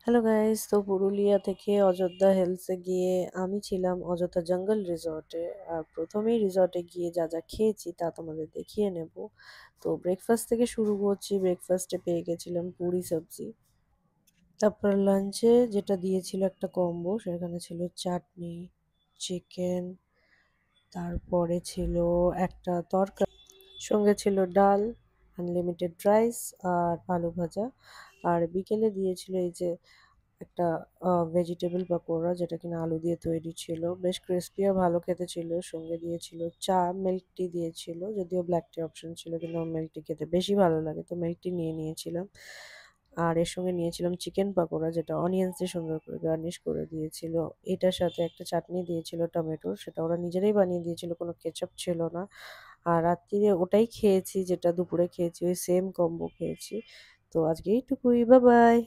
Hello guys, তো পুরুলিয়া থেকে অযোধ্যা হিলসে গিয়ে আমি ছিলাম অযোধ্যা জঙ্গল রিসর্টে। আর প্রথমেই রিসর্টে গিয়ে যা যা খেয়েছি তা তোমাদের দেখিয়ে নেব। তো ব্রেকফাস্ট থেকে শুরু করছি। ব্রেকফাস্টে পেয়ে গেছিলাম পুরি সবজি। তারপর লাঞ্চে যেটা দিয়েছিল একটা কম্বো, সেখানে ছিল চাটনি, চিকেন, তারপরে ছিল একটা তরকারি, সঙ্গে ছিল ডাল, আনলিমিটেড রাইস আর আলু ভাজা। আর বিকেলে দিয়েছিল এই যে একটা ভেজিটেবল পাকোড়া, যেটা কিনা আলু দিয়ে তৈরি ছিল, বেশ ক্রিস্পি আর ভালো খেতে ছিল। সঙ্গে দিয়েছিল চা, মিল্ক টি দিয়েছিল, যদিও ব্ল্যাক টি অপশন ছিল, কিন্তু আমার মিল্ক টি খেতে বেশি ভালো লাগে, তো মিল্ক টি নিয়ে নিয়েছিলাম। আর এর সঙ্গে নিয়েছিলাম চিকেন পাকোড়া, যেটা অনিয়ন্স দিয়ে সুন্দর করে গার্নিশ করে দিয়েছিল। এটার সাথে একটা চাটনি দিয়েছিল টমেটোর, সেটা ওরা নিজেরাই বানিয়ে দিয়েছিল, কোনো কেচাপ ছিল না। আর রাত্রিরে ওটাই খেয়েছি, যেটা দুপুরে খেয়েছি, ওই সেম কম্বো খেয়েছি। তো আজকে এইটুকুই, বাই বাই।